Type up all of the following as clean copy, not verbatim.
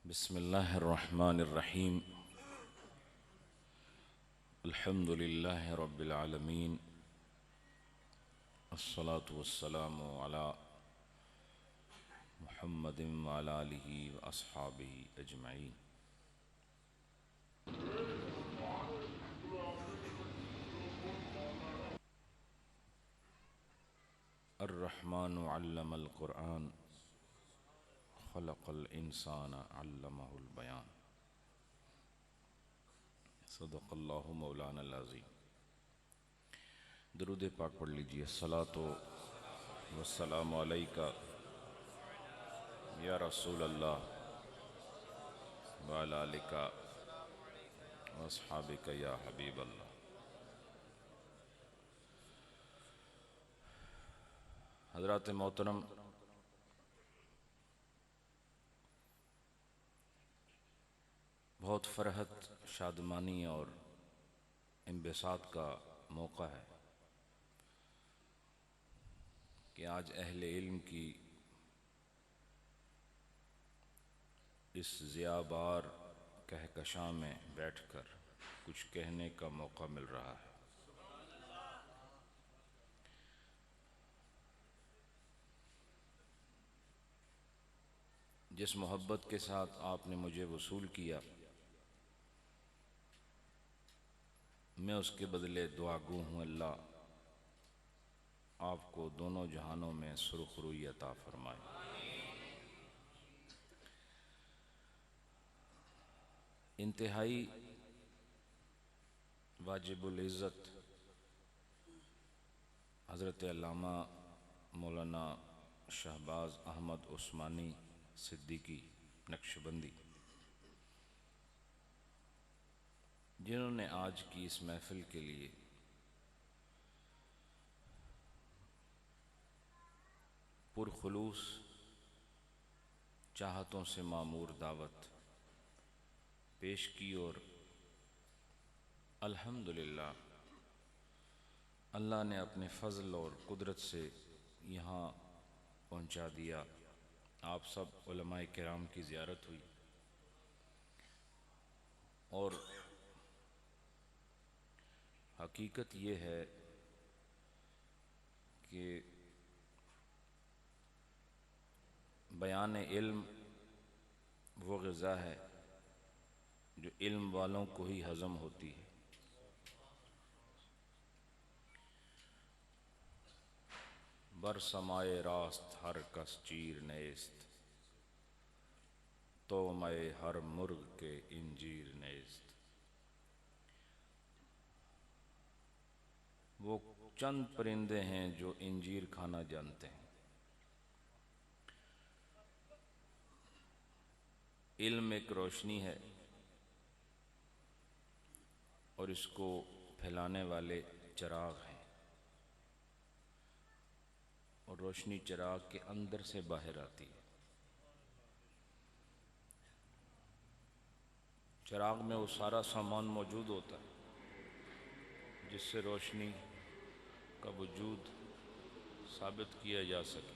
बिस्मिल्लाहिर्रहमानिर्रहीम। अल्हम्दुलिल्लाहि रब्बिल आलमीन। अस्सलातु वस्सलामु अला मुहम्मदिन व अला आलिहि व अस्हाबिहि अजमईन। अर्रहमानु अल्लमल कुरआन खलक़ल इंसाना अल्लमहुल बयान। सदक़ल्लाहु मौलानल अज़ीम। दुरूद पाक पढ़ लीजिए। सलातो वस्सलामु अलैका या रसूल अल्लाह व अला आलिका व अस्हाबिका या हबीब अल्लाह। हज़रात मोहतरम, बहुत फ़रहत, शादमानी और इंबसात का मौका है कि आज अहले इल्म की इस ज़ियाबार कहकशां में बैठकर कुछ कहने का मौका मिल रहा है। जिस मोहब्बत के साथ आपने मुझे वसूल किया, मैं उसके बदले दुआगो हूँ अल्लाह आपको दोनों जहानों में सुरखरुई अता फरमाए। इंतहाई वाजिबुल इज़्ज़त हज़रत अल्लामा मौलाना शहबाज अहमद उस्मानी सिद्दीकी नक्शबंदी, जिन्होंने आज की इस महफिल के लिए पुरखुलूस चाहतों से मामूर दावत पेश की और अल्हम्दुलिल्लाह अल्लाह ने अपने फ़ज़ल और कुदरत से यहाँ पहुँचा दिया। आप सब उलमाए किराम की ज़ियारत हुई और हकीकत ये है कि बयान इल्म वो ग़िज़ा है जो इल्म वालों को ही हज़म होती है। बर समाए रास्त हर कस चीर नेस्त, तो मैं हर मुर्ग के इंजीर नेस्त। वो चंद परिंदे हैं जो इंजीर खाना जानते हैं। इल्म एक रोशनी है और इसको फैलाने वाले चिराग हैं, और रोशनी चिराग के अंदर से बाहर आती है। चिराग में वो सारा सामान मौजूद होता है जिससे रोशनी का वजूद साबित किया जा सके,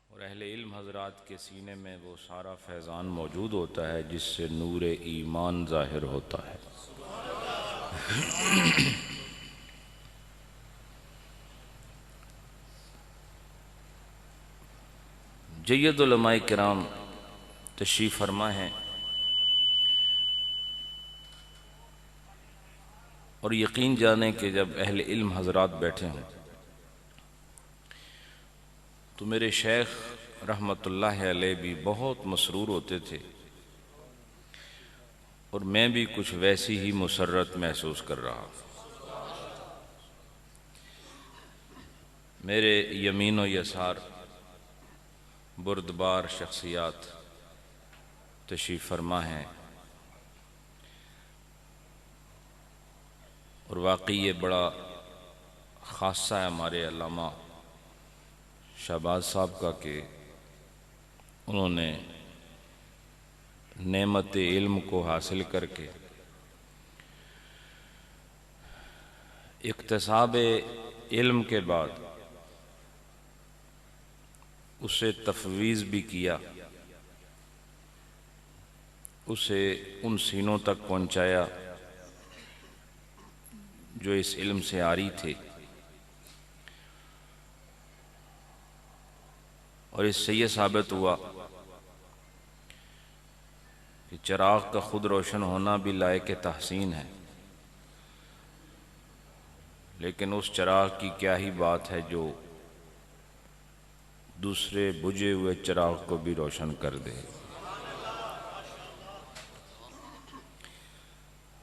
और अहले इल्म हज़रात के सीने में वो सारा फैज़ान मौजूद होता है जिससे नूरे ईमान ज़ाहिर होता है। जय्यद उलमाए किराम तशरीफ़ फरमा हैं और यकीन जाने कि जब अहले इल्म हज़रात बैठे हों तो मेरे शेख रहमतुल्लाह अलैह भी बहुत मसरूर होते थे और मैं भी कुछ वैसी ही मुसर्रत महसूस कर रहा। मेरे यमीन व यसार बुर्दबार शख्सियात तशरीफ़ फरमा हैं और वाकई ये बड़ा ख़ासा है हमारे अल्लामा शहबाज साहब का कि उन्होंने नेमत इल्म को हासिल करके इक्तिसाब इल्म के बाद उसे तफवीज़ भी किया उसे उन सीनों तक पहुंचाया जो इस इल्म से आरी थे, और इससे ये साबित हुआ कि चिराग का खुद रोशन होना भी लायक तहसीन है, लेकिन उस चिराग की क्या ही बात है जो दूसरे बुझे हुए चिराग को भी रोशन कर दे।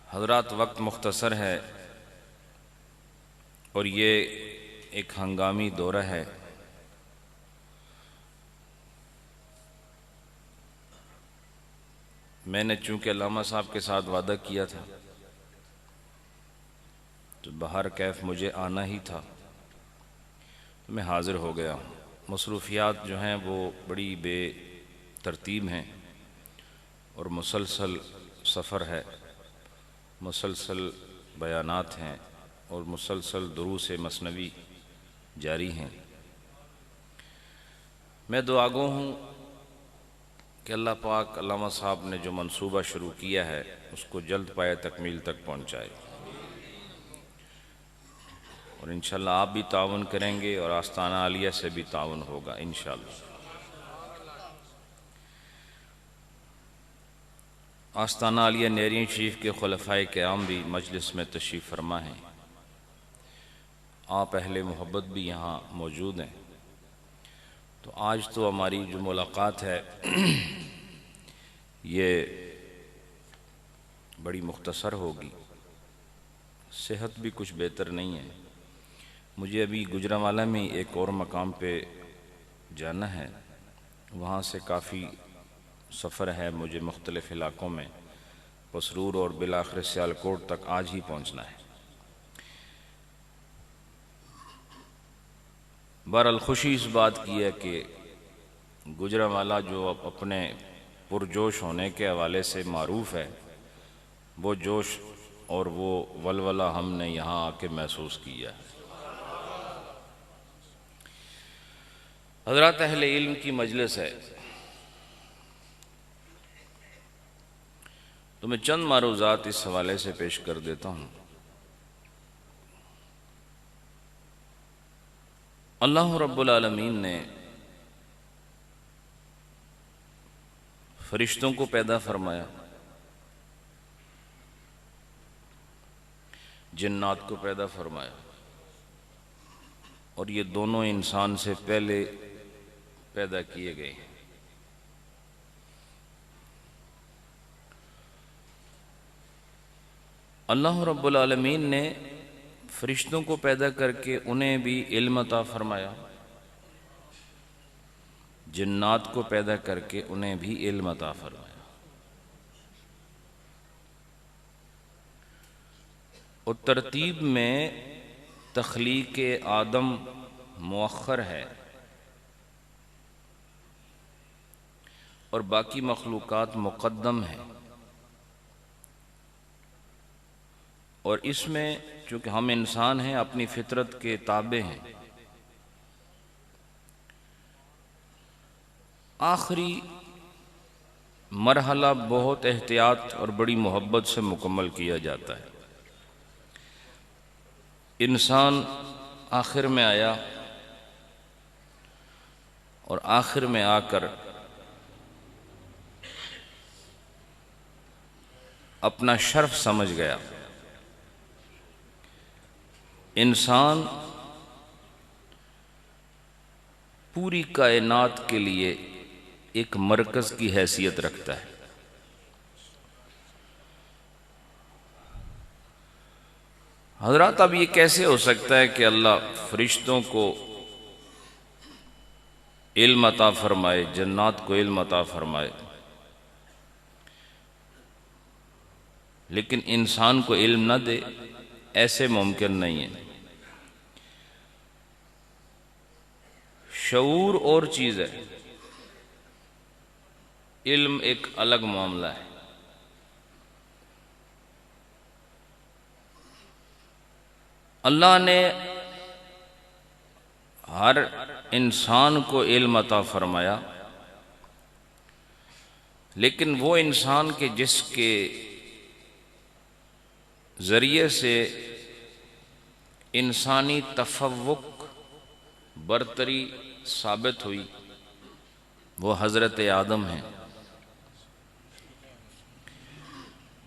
हज़रात, वक्त मुख्तसर है और ये एक हंगामी दौरा है। मैंने चूँकि अल्लामा साहब के साथ वादा किया था तो बहर कैफ मुझे आना ही था, तो मैं हाज़िर हो गया हूँ। मसरूफियात जो हैं वो बड़ी बेतरतीब हैं और मुसलसल सफ़र है, मुसलसल बयानात हैं और मुसलसल दुरूस मसनवी जारी हैं। मैं दुआगो हूँ कि अल्लाह पाक अल्लामा साहब ने जो मंसूबा शुरू किया है उसको जल्द पाए तकमील तक पहुँचाए, और इंशाअल्लाह आप भी ताउन करेंगे और आस्ताना आलिया से भी ताउन होगा इंशाअल्लाह। आस्ताना आलिया नेरियन शरीफ के खुलफाए क़याम भी मजलिस में तशरीफ़ फरमा हैं। आप अहले मोहब्बत भी यहाँ मौजूद हैं। तो आज तो हमारी जो मुलाकात है ये बड़ी मुख्तसर होगी। सेहत भी कुछ बेहतर नहीं है। मुझे अभी गुजरांवाला में एक और मकाम पे जाना है, वहाँ से काफ़ी सफ़र है मुझे मुख्तलिफ़ इलाक़ों में, पसरूर और बिलाखिर सियालकोट तक आज ही पहुँचना है। बहरहाल खुशी इस बात की है कि गुजरांवाला जो अपने पुरजोश होने के हवाले से मारूफ़ है, वो जोश और वो वलवला हमने यहाँ आके महसूस किया है। हज़रात, अहले इल्म की मजलिस है, तो मैं चंद मारूज़ात इस हवाले से पेश कर देता हूँ। अल्लाह रब्बुल आलमीन ने फरिश्तों को पैदा फरमाया, जिन्नात को पैदा फरमाया, और ये दोनों इंसान से पहले पैदा किए गए हैं। अल्लाह रब्बुल आलमीन ने फरिश्तों को पैदा करके उन्हें भी इल्म अता फरमाया, जिन्नात को पैदा करके उन्हें भी इल्म अता फरमाया। और तरतीब में तख्लीक आदम मुअख्खर है और बाकी मखलूक़ात मुक़द्दम है। और इसमें चूँकि हम इंसान हैं, अपनी फितरत के ताबे हैं, आखिरी मरहला बहुत एहतियात और बड़ी मोहब्बत से मुकम्मल किया जाता है। इंसान आखिर में आया और आखिर में आकर अपना शर्फ समझ गया। इंसान पूरी कायनात के लिए एक मरकज़ की हैसियत रखता है। हज़रात, अब ये कैसे हो सकता है कि अल्लाह फरिश्तों को इल्म अता फरमाए, जन्नात को इल्म अता फरमाए, लेकिन इंसान को इल्म न दे? ऐसे मुमकिन नहीं है। शऊर और चीज़ है, इल्म एक अलग मामला है। अल्लाह ने हर इंसान को इल्म अता फरमाया, लेकिन वो इंसान के जिसके ज़रिए से इंसानी तफव्वुक बरतरी साबित हुई वो हज़रत आदम हैं।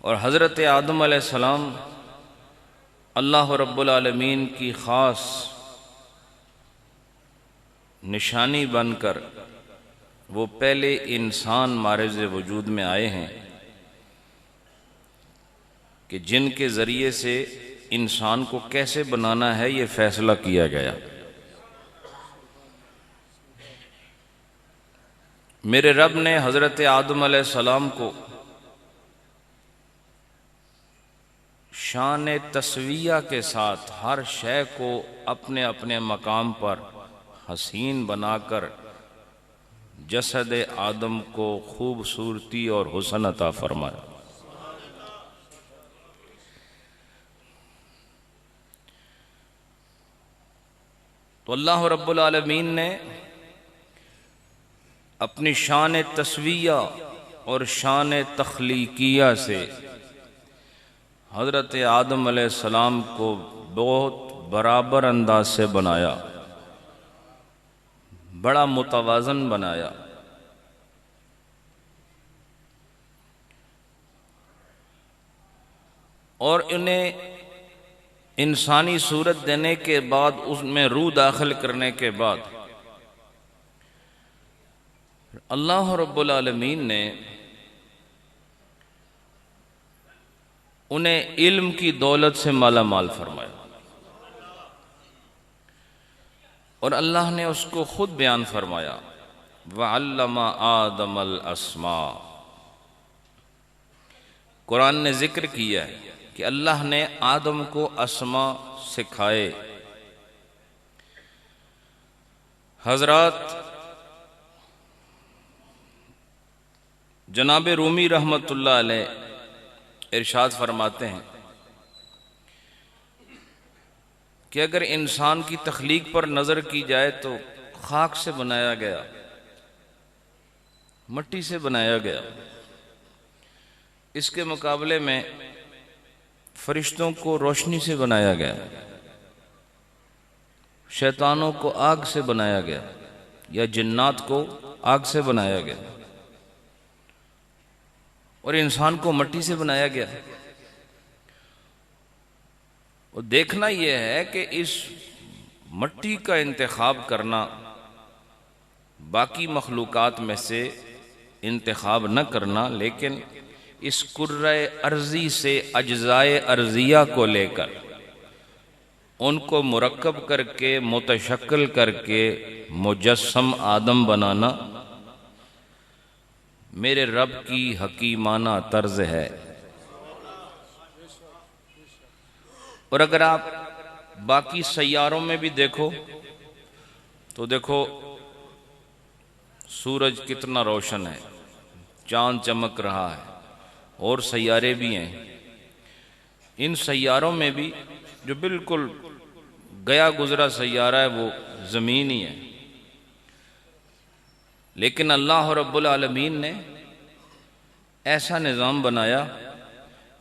और हज़रत आदम अलैहिस्सलाम अल्लाह रब्बुल आलमीन की ख़ास निशानी बनकर वो पहले इंसान मारिज़ वजूद में आए हैं कि जिनके ज़रिए से इंसान को कैसे बनाना है ये फ़ैसला किया गया। मेरे रब ने हज़रत आदम अलैहिस्सलाम को शान तस्विया के साथ हर शय को अपने अपने मकाम पर हसीन बनाकर जसद आदम को खूबसूरती और हुस्न अता फरमाया। तो अल्लाह रब्बुल आलमीन ने अपनी शान तस्विया और शान तख्लीकिया से हज़रत आदम अलैहिस्सलाम को बहुत बराबर अंदाज से बनाया, बड़ा मुतवाज़न बनाया। और इन्हें इंसानी सूरत देने के बाद उसमें रूह दाखिल करने के बाद अल्लाह रब्बुल आलमीन ने उन्हें इल्म की दौलत से माला माल फरमाया। और अल्लाह ने उसको खुद बयान फरमाया, वअल्लमा आदमल अस्मा। कुरान ने जिक्र किया है कि अल्लाह ने आदम को अस्मा सिखाए। हजरत जनाब रूमी रहमतुल्लाह अलैह इरशाद फरमाते हैं कि अगर इंसान की तख्लीक पर नज़र की जाए तो खाक से बनाया गया, मट्टी से बनाया गया। इसके मुकाबले में फरिश्तों को रोशनी से बनाया गया, शैतानों को आग से बनाया गया या जिन्नात को आग से बनाया गया, और इंसान को मट्टी से बनाया गया। और देखना यह है कि इस मट्टी का इंतखाब करना, बाकी मखलूकात में से इंतखाब न करना, लेकिन इस कुर्रे अर्जी से अज्जाए अर्जिया को लेकर उनको मुरक्कब करके मुतशक्किल करके मुजस्सम आदम बनाना मेरे रब की हकीमाना तर्ज है। और अगर आप बाकी सैयारों में भी देखो तो देखो सूरज कितना रोशन है, चांद चमक रहा है, और सैयारे भी हैं। इन सैयारों में भी जो बिल्कुल गया गुजरा सैयारा है वो ज़मीन ही है, लेकिन अल्लाह रब्बुल आलमीन ने ऐसा निज़ाम बनाया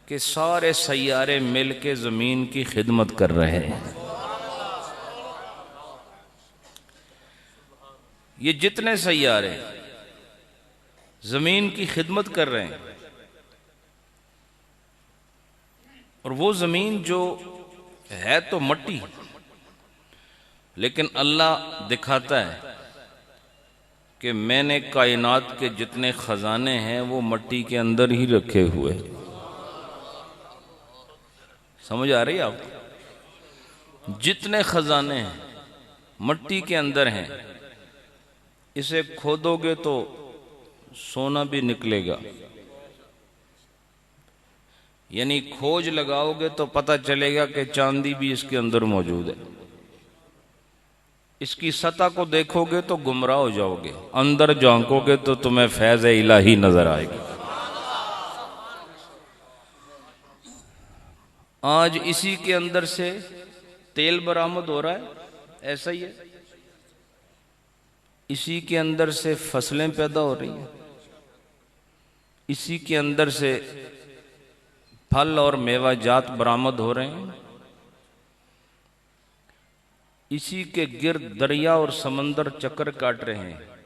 कि सारे सैयारे मिल के ज़मीन की खिदमत कर रहे हैं। ये जितने सैयारे ज़मीन की खिदमत कर रहे हैं, और वो ज़मीन जो है तो मट्टी, लेकिन अल्लाह दिखाता है कि मैंने कायनात के जितने ख़जाने हैं वो मट्टी के अंदर ही रखे हुए। समझ आ रही है आपको? जितने ख़जाने हैं मट्टी के अंदर हैं। इसे खोदोगे तो सोना भी निकलेगा, यानी खोज लगाओगे तो पता चलेगा कि चांदी भी इसके अंदर मौजूद है। इसकी सतह को देखोगे तो गुमराह हो जाओगे, अंदर झांकोगे तो तुम्हें फैज़ इलाही नजर आएगी। आज इसी के अंदर से तेल बरामद हो रहा है, ऐसा ही है। इसी के अंदर से फसलें पैदा हो रही हैं, इसी के अंदर से फल और मेवा जात बरामद हो रहे हैं। इसी के गिर्द दरिया और समंदर चक्कर काट रहे हैं।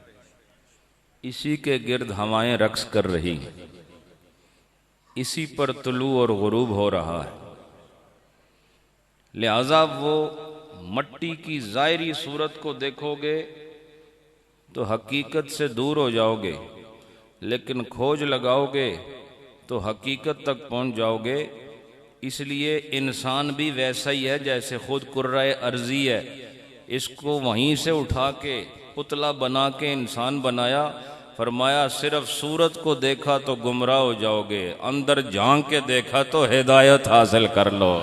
इसी के गिर्द हवाएं रक्स कर रही हैं। इसी पर तुलू और गुरूब हो रहा है। लिहाजा वो मट्टी की ज़ाहिरी सूरत को देखोगे तो हकीकत से दूर हो जाओगे, लेकिन खोज लगाओगे तो हकीकत तक पहुंच जाओगे। इसलिए इंसान भी वैसा ही है जैसे खुद कुर्राए अर्जी है। इसको वहीं से उठा के पुतला बना के इंसान बनाया। फरमाया सिर्फ सूरत को देखा तो गुमराह हो जाओगे, अंदर झांक के देखा तो हिदायत हासिल कर लो।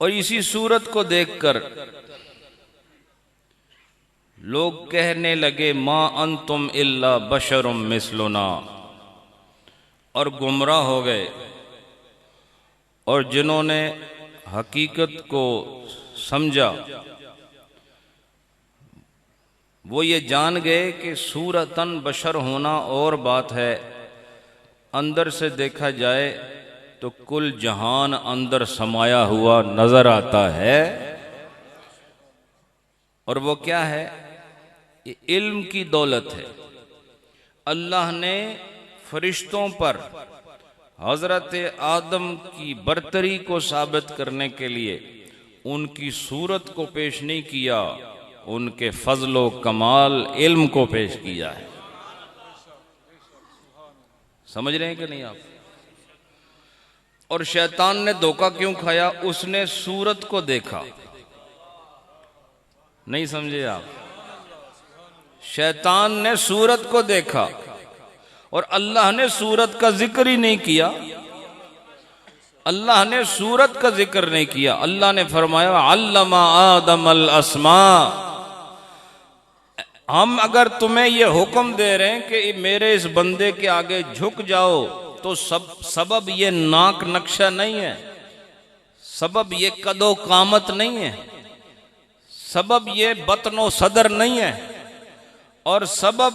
और इसी सूरत को देखकर लोग कहने लगे मां अंतुम इल्ला बशरुम मिसलुना, और गुमराह हो गए। और जिन्होंने हकीकत को समझा वो ये जान गए कि सूरतन बशर होना और बात है, अंदर से देखा जाए तो कुल जहान अंदर समाया हुआ नजर आता है। और वो क्या है? ये इल्म की दौलत है। अल्लाह ने फरिश्तों पर हजरत आदम की बरतरी को साबित करने के लिए उनकी सूरत को पेश नहीं किया, उनके फजलो कमाल इल्म को पेश किया है। समझ रहे हैं कि नहीं आप? और शैतान ने धोखा क्यों खाया? उसने सूरत को देखा। नहीं समझे आप? शैतान ने सूरत को देखा और अल्लाह ने सूरत का जिक्र ही नहीं किया। अल्लाह ने सूरत का जिक्र नहीं किया। अल्लाह ने फरमाया अल्लमा आदम अल अस्मा। हम अगर तुम्हें यह हुक्म दे रहे हैं कि मेरे इस बंदे के आगे झुक जाओ, तो सबब ये नाक नक्शा नहीं है, सबब ये कदो कामत नहीं है, सबब ये बतनो सदर नहीं है, और सबब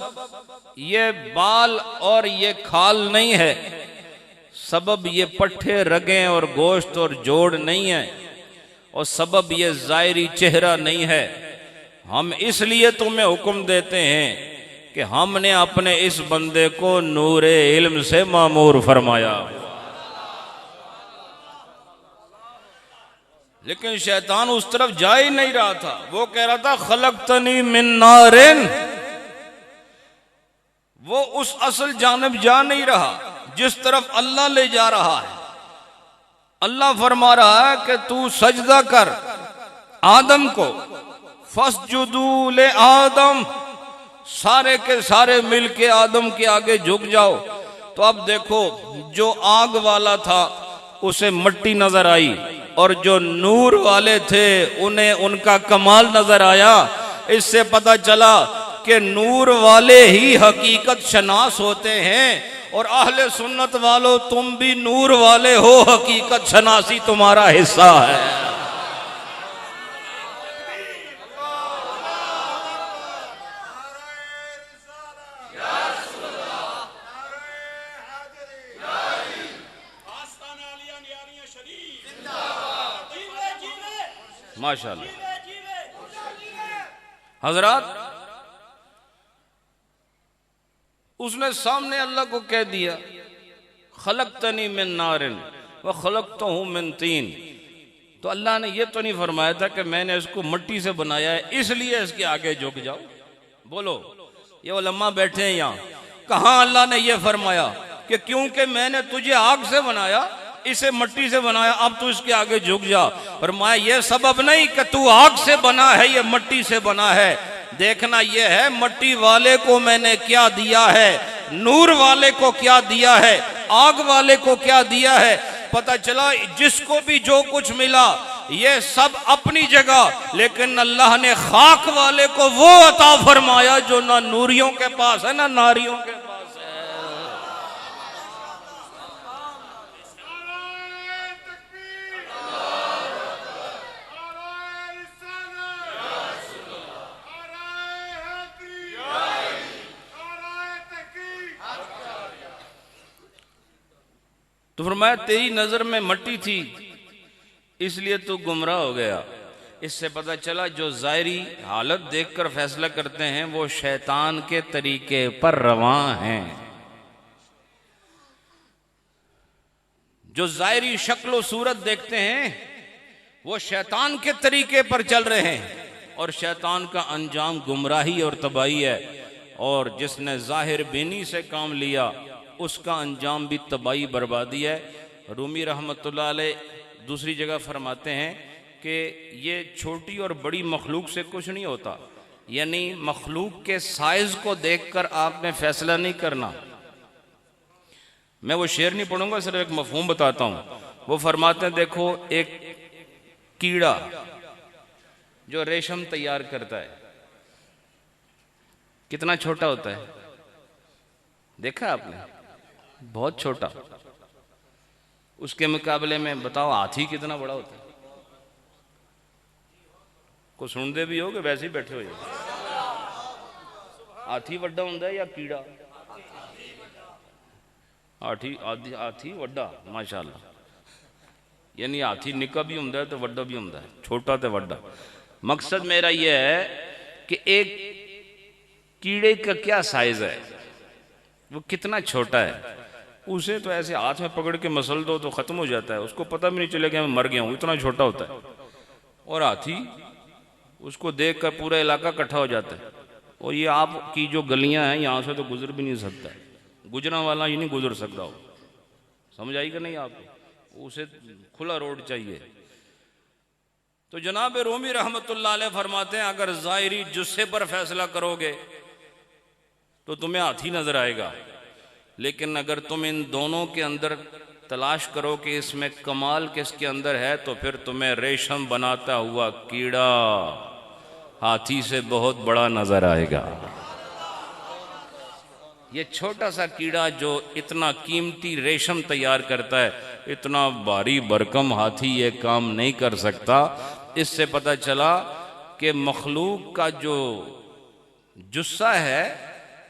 ये बाल और ये खाल नहीं है, सबब ये पट्ठे रगें और गोश्त और जोड़ नहीं है, और सबब ये ज़ाहिरी चेहरा नहीं है। हम इसलिए तुम्हें हुक्म देते हैं कि हमने अपने इस बंदे को नूरे इल्म से मामूर फरमाया। लेकिन शैतान उस तरफ जा ही नहीं रहा था। वो कह रहा था खलकतनी मिन नारिन। वो उस असल जानिब जा नहीं रहा जिस तरफ अल्लाह ले जा रहा है। अल्लाह फरमा रहा है कि तू सजदा कर आदम को, फस्जुदू ले आदम, सारे के सारे मिल के आदम के आगे झुक जाओ। तो अब देखो, जो आग वाला था उसे मट्टी नजर आई, और जो नूर वाले थे उन्हें उनका कमाल नजर आया। इससे पता चला कि नूर वाले ही हकीकत शनास होते हैं, और अहले सुन्नत वालों तुम भी नूर वाले हो, हकीकत शनासी तुम्हारा हिस्सा है। माशाअल्लाह। हजरात, उसने सामने अल्लाह को कह दिया खलकतनी मिन नारिन व खलकतहू मिन तीन। तो अल्लाह ने यह तो नहीं फरमाया था कि मैंने इसको मिट्टी से बनाया है इसलिए इसके आगे झुक जाओ। बोलो, ये उलम्मा बैठे हैं यहाँ, कहाँ अल्लाह ने यह फरमाया कि क्योंकि मैंने तुझे आग से बनाया, इसे मिट्टी से बनाया, अब तू इसके आगे झुक जा। और मैं ये सबब नहीं कि तू आग से बना है, ये मिट्टी से बना है। देखना यह है मिट्टी वाले को मैंने क्या दिया है, नूर वाले को क्या दिया है, आग वाले को क्या दिया है। पता चला जिसको भी जो कुछ मिला ये सब अपनी जगह, लेकिन अल्लाह ने खाक वाले को वो अता फरमाया जो ना नूरियों के पास है ना नारियों के पास है। तो फरमाया तेरी नजर में मट्टी थी इसलिए तू गुमराह हो गया। इससे पता चला जो ज़ाहिरी हालत देखकर फैसला करते हैं वो शैतान के तरीके पर रवां हैं। जो ज़ाहिरी शक्ल सूरत देखते हैं वो शैतान के तरीके पर चल रहे हैं और शैतान का अंजाम गुमराही और तबाही है। और जिसने ज़ाहिर बीनी से काम लिया उसका अंजाम भी तबाही बर्बादी है। रूमी रहमतुल्लाह अलैह दूसरी जगह फरमाते हैं कि ये छोटी और बड़ी मखलूक से कुछ नहीं होता, यानी मखलूक के साइज को देखकर आपने फैसला नहीं करना। मैं वो शेर नहीं पढ़ूंगा, सिर्फ एक मफहूम बताता हूँ। वो फरमाते हैं देखो एक कीड़ा जो रेशम तैयार करता है कितना छोटा होता है, देखा आपने? बहुत छोटा। उसके मुकाबले में बताओ हाथी कितना बड़ा होता है? को सुनते भी हो कि वैसे ही बैठे हो? हाथी वड्डा होता है या कीड़ा? हाथी वड्डा माशाअल्लाह, यानी हाथी निका भी होता है तो वड्डा भी होता है, छोटा तो वड्डा। मकसद मेरा यह है कि एक कीड़े का क्या साइज है, वो कितना छोटा है। उसे तो ऐसे हाथ में पकड़ के मसल दो तो खत्म हो जाता है, उसको पता भी नहीं चलेगा मैं मर गया हूं, इतना छोटा होता है। और हाथी उसको देख कर पूरा इलाका इकट्ठा हो जाता है। और ये आपकी जो गलियां हैं यहाँ से तो गुजर भी नहीं सकता है, गुजरने वाला ही नहीं गुजर सकता हो। समझ आई कि नहीं आपको? उसे खुला रोड चाहिए। तो जनाब रूमी रहमतुल्लाह अलैह फरमाते हैं अगर ज़ाहिरी जुस्से पर फैसला करोगे तो तुम्हें हाथी नजर आएगा, लेकिन अगर तुम इन दोनों के अंदर तलाश करो कि इसमें कमाल किसके अंदर है तो फिर तुम्हें रेशम बनाता हुआ कीड़ा हाथी से बहुत बड़ा नजर आएगा। ये छोटा सा कीड़ा जो इतना कीमती रेशम तैयार करता है, इतना भारी भरकम हाथी ये काम नहीं कर सकता। इससे पता चला कि मखलूक का जो जुस्सा है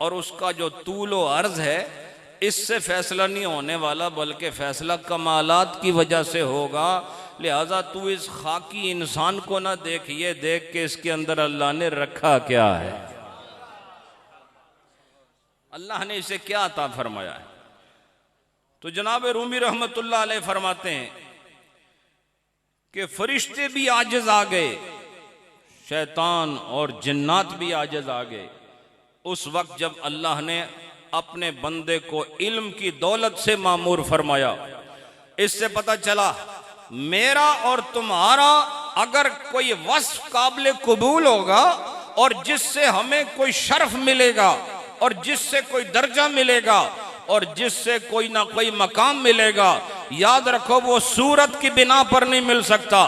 और उसका जो तूल व अर्ज है, इससे फैसला नहीं होने वाला, बल्कि फैसला कमालात की वजह से होगा। लिहाजा तू इस खाकी इंसान को ना देख, ये देख के इसके अंदर अल्लाह ने रखा क्या है, अल्लाह ने इसे क्या अता फरमाया है। तो जनाब रूमी रहमतुल्लाह अलैह फरमाते हैं कि फरिश्ते भी आजिज आ गए, शैतान और जिन्नात भी आजिज आ गए उस वक्त जब अल्लाह ने अपने बंदे को इल्म की दौलत से मामूर फरमाया। इससे पता चला मेरा और तुम्हारा अगर कोई वस्फ काबिल कबूल होगा और जिससे हमें कोई शर्फ मिलेगा और जिससे कोई दर्जा मिलेगा और जिससे कोई ना कोई मकाम मिलेगा, याद रखो वो सूरत की बिना पर नहीं मिल सकता।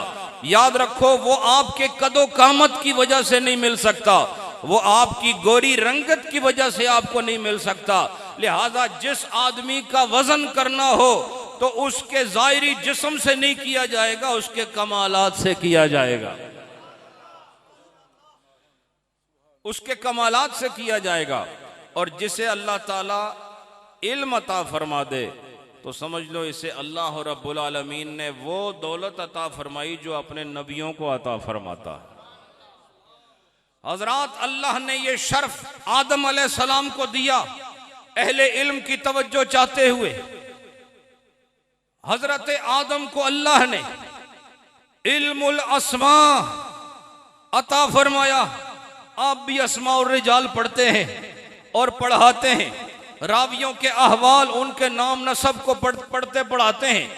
याद रखो वो आपके कदो कामत की वजह से नहीं मिल सकता, वो आपकी गोरी रंगत की वजह से आपको नहीं मिल सकता। लिहाजा जिस आदमी का वजन करना हो तो उसके ज़ाहिरी जिस्म से नहीं किया जाएगा, उसके कमालात से किया जाएगा, उसके कमालात से किया जाएगा। और जिसे अल्लाह ताला इल्म अता फरमा दे तो समझ लो इसे अल्लाह रब्बुल आलमीन ने वो दौलत अता फरमाई जो अपने नबियों को अता फरमाता है। हजरात अल्लाह ने ये शर्फ आदम अलैहिस्सलाम को दिया अहले इल्म की तवज्जो चाहते हुए। हजरत आदम को अल्लाह ने इल्मुल अस्मा अता फरमाया। आप भी अस्मा और रिजाल पढ़ते हैं और पढ़ाते हैं, रावियों के अहवाल उनके नाम नसब को पढ़ते पढ़ाते हैं,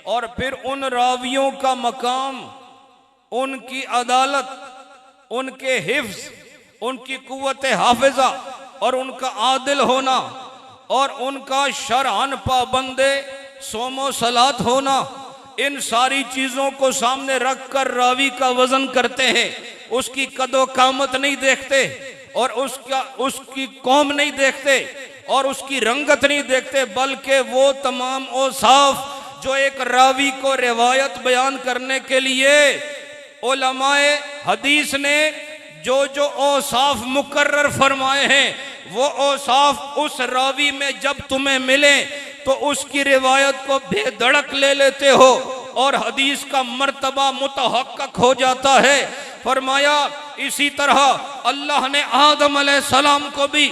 और फिर उन रावियों का मकाम, उनकी अदालत, उनके हिफ्ज, उनकी कुव्वत हाफिजा और उनका आदिल होना और उनका शरअन पाबंदे सोमो सलात होना, इन सारी चीजों को सामने रख कर रावी का वजन करते हैं। उसकी कदो कामत नहीं देखते और उसकी कौम नहीं देखते और उसकी रंगत नहीं देखते, बल्कि वो तमाम औसाफ जो एक रावी को रिवायत बयान करने के लिए उलमाए हदीस ने जो जो औसाफ मुकर्रर फरमाए हैं, वो औसाफ उस रावी में जब तुम्हें मिले तो उसकी रिवायत को बेधड़क ले लेते हो और हदीस का मर्तबा मुतहक्कक हो जाता है। फरमाया इसी तरह अल्लाह ने आदम अलैहिस्सलाम को भी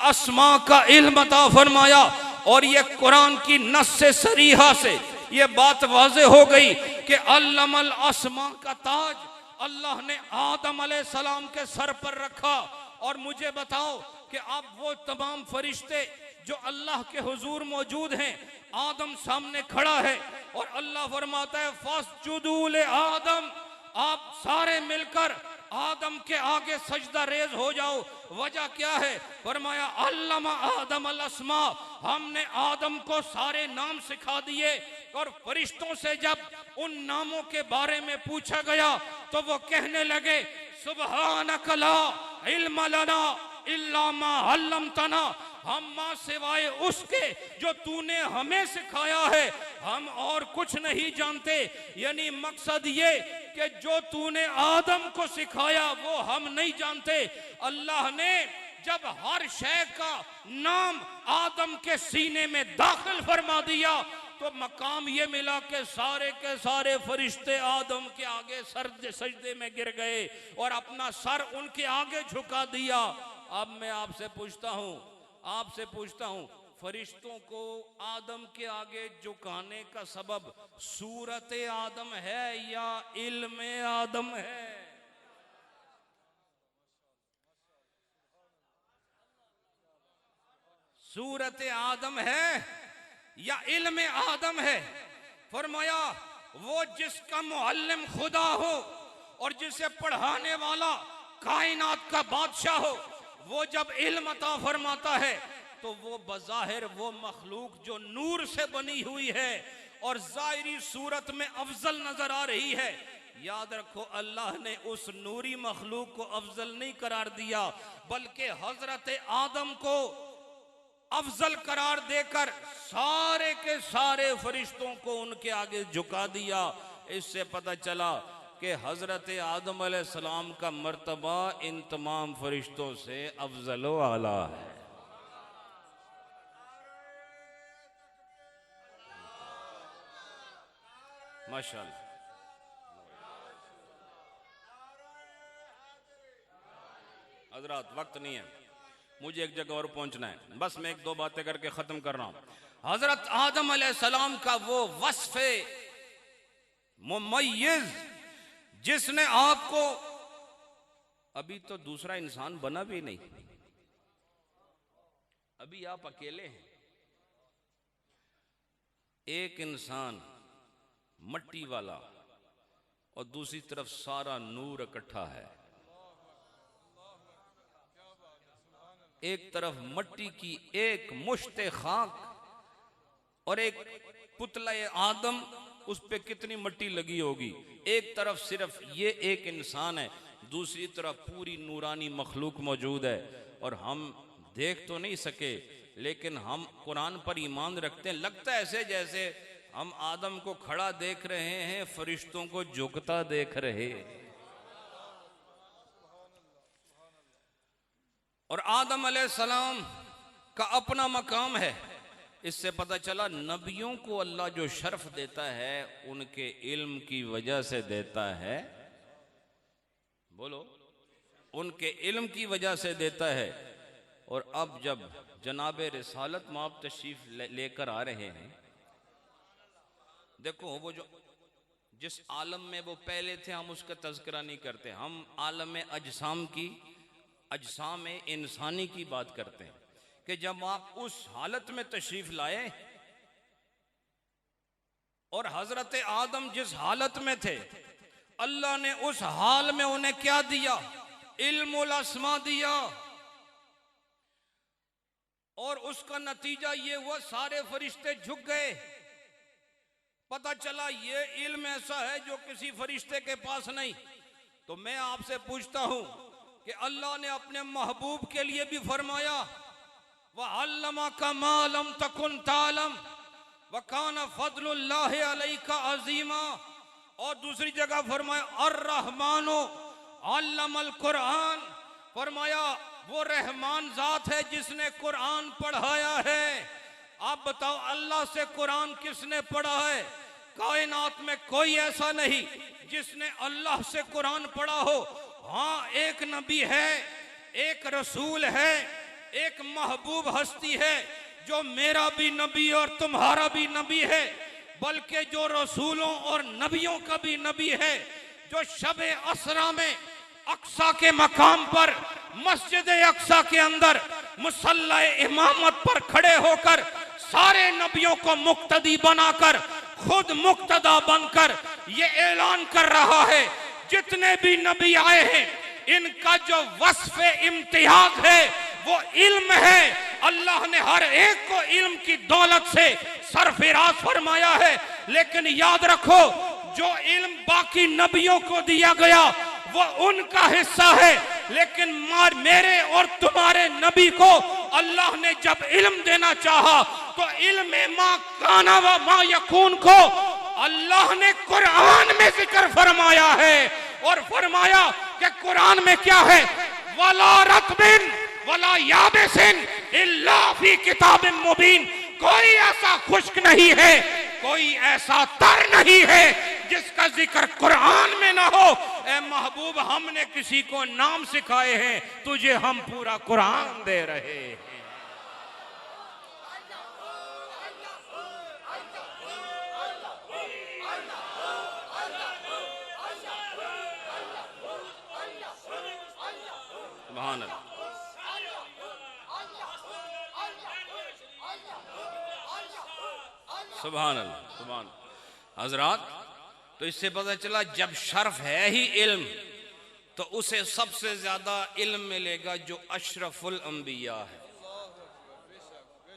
अस्मा का इल्म अता फरमाया और ये कुरान की नस से सरीहा से ये बात वाज़े हो गई कि अल्लमल अस्मा का ताज अल्लाह ने आदम अलैहिस्सलाम के सर पर रखा। और मुझे बताओ कि अब वो तमाम फरिश्ते जो अल्लाह के हुजूर मौजूद हैं, आदम सामने खड़ा है और अल्लाह फरमाता है फस्जुदू ले आदम, आप सारे मिलकर आदम के आगे सजदा रेज हो जाओ। वजह क्या है? फरमाया अल्लमा आदम अल अस्मा, हमने आदम को सारे नाम सिखा दिए। और फरिश्तों से जब उन नामों के बारे में पूछा गया तो वो कहने लगे सुब्हानक ला इल्म लना इल्ला मा अल्लमतना, हम मां सिवाय उसके जो तूने हमें सिखाया है हम और कुछ नहीं जानते। यानी मकसद ये कि जो तूने आदम को सिखाया वो हम नहीं जानते। अल्लाह ने जब हर शय का नाम आदम के सीने में दाखिल फरमा दिया तो मकाम ये मिला कि सारे के सारे फरिश्ते आदम के आगे सजदे में गिर गए और अपना सर उनके आगे झुका दिया। अब मैं आपसे पूछता हूं फरिश्तों को आदम के आगे झुकाने का सबब सूरत आदम है या इल्म आदम है? सूरत आदम है या इल्म आदम है? फरमाया वो जिसका मुअल्लिम खुदा हो और जिसे पढ़ाने वाला कायनात का बादशाह हो, वो जब इल्म अता फरमाता है तो वो बज़ाहिर वो मखलूक जो नूर से बनी हुई है और ज़ाहिरी सूरत में अफजल नजर आ रही है, याद रखो अल्लाह ने उस नूरी मखलूक को अफजल नहीं करार दिया बल्कि हजरत आदम को अफजल करार देकर सारे के सारे फरिश्तों को उनके आगे झुका दिया। इससे पता चला कि हजरत आदम अलैहिस्सलाम का मर्तबा इन तमाम फरिश्तों से अफजल व आला है। माशाअल्लाह। हजरात वक्त नहीं है, मुझे एक जगह और पहुंचना है, बस मैं एक दो बातें करके खत्म कर रहा हूं। हजरत आदम अलैहिस्सलाम का वो वस्फ़े मुमय्यिज़ जिसने आपको, अभी तो दूसरा इंसान बना भी नहीं, अभी आप अकेले हैं। एक इंसान मट्टी वाला और दूसरी तरफ सारा नूर इकट्ठा है। एक तरफ मट्टी की एक मुश्ते खाक और एक पुतला आदम, उस पे कितनी मट्टी लगी होगी। एक तरफ सिर्फ ये एक इंसान है, दूसरी तरफ पूरी नूरानी मखलूक मौजूद है और हम देख तो नहीं सके लेकिन हम कुरान पर ईमान रखते हैं। लगता है ऐसे जैसे हम आदम को खड़ा देख रहे हैं, फरिश्तों को झुकता देख रहे। और आदम अलैहिस्सलाम का अपना मकाम है। इससे पता चला नबियों को अल्लाह जो शर्फ देता है उनके इल्म की वजह से देता है। बोलो, उनके इल्म की वजह से देता है। और अब जब जनाब रिसालत माब तशरीफ लेकर आ रहे हैं, देखो वो जो जिस आलम में वो पहले थे हम उसका तज़किरा नहीं करते, हम आलम अजसाम की, अजसाम इंसानी की बात करते हैं कि जब आप उस हालत में तशरीफ लाए और हजरत आदम जिस हालत में थे, अल्लाह ने उस हाल में उन्हें क्या दिया? इल्मुल अस्मा दिया। और उसका नतीजा ये हुआ सारे फरिश्ते झुक गए। पता चला ये इल्म ऐसा है जो किसी फरिश्ते के पास नहीं। तो मैं आपसे पूछता हूं कि अल्लाह ने अपने महबूब के लिए भी फरमाया वअल्लमका मा लम तकुन तालम व काना फज़लुल्लाहि अलैका अज़ीमा। और दूसरी जगह फरमाया अर्रहमानो अल्लमल कुरान, फरमाया वो रहमान जात है जिसने कुरान पढ़ाया है। आप बताओ अल्लाह से कुरान किसने पढ़ा है? कायनात में कोई ऐसा नहीं जिसने अल्लाह से कुरान पढ़ा हो। हाँ, एक नबी है, एक रसूल है, एक महबूब हस्ती है जो मेरा भी नबी और तुम्हारा भी नबी है, बल्कि जो रसूलों और नबियों का भी नबी है, जो शब असरा में अक्सा के मकाम पर मस्जिद अक्सा के अंदर मुसल्ला इमामत पर खड़े होकर सारे नबियों को मुक्तदी बनाकर खुद मुक्तदा बनकर ये ऐलान कर रहा है, जितने भी नबी आए हैं इनका जो वस्फ इम्तियाज है वो इल्म है। अल्लाह ने हर एक को इल्म की दौलत से सरफराज फरमाया है, लेकिन याद रखो जो इल्म बाकी नबियों को दिया गया वो उनका हिस्सा है, लेकिन मेरे और तुम्हारे नबी को अल्लाह ने जब इल्म देना चाहा तो इल्म मा काना व मा यकून को अल्लाह ने कुरान में जिक्र फरमाया है। और फरमाया कि कुरान में क्या है? वला रतबिन वला याबिसिन इल्ला फी किताबिन मुबीन। कोई ऐसा खुश्क नहीं है, कोई ऐसा तर नहीं है जिसका जिक्र कुरान में ना हो। ए महबूब, हमने किसी को नाम सिखाए हैं, तुझे हम पूरा कुरान दे रहे हैं। सुभान अल्लाह। सुभान अल्लाह, सुभान हजरात। तो इससे पता चला जब शर्फ है ही इल्म तो उसे सबसे ज्यादा इल्म मिलेगा जो अशरफुल अंबिया है,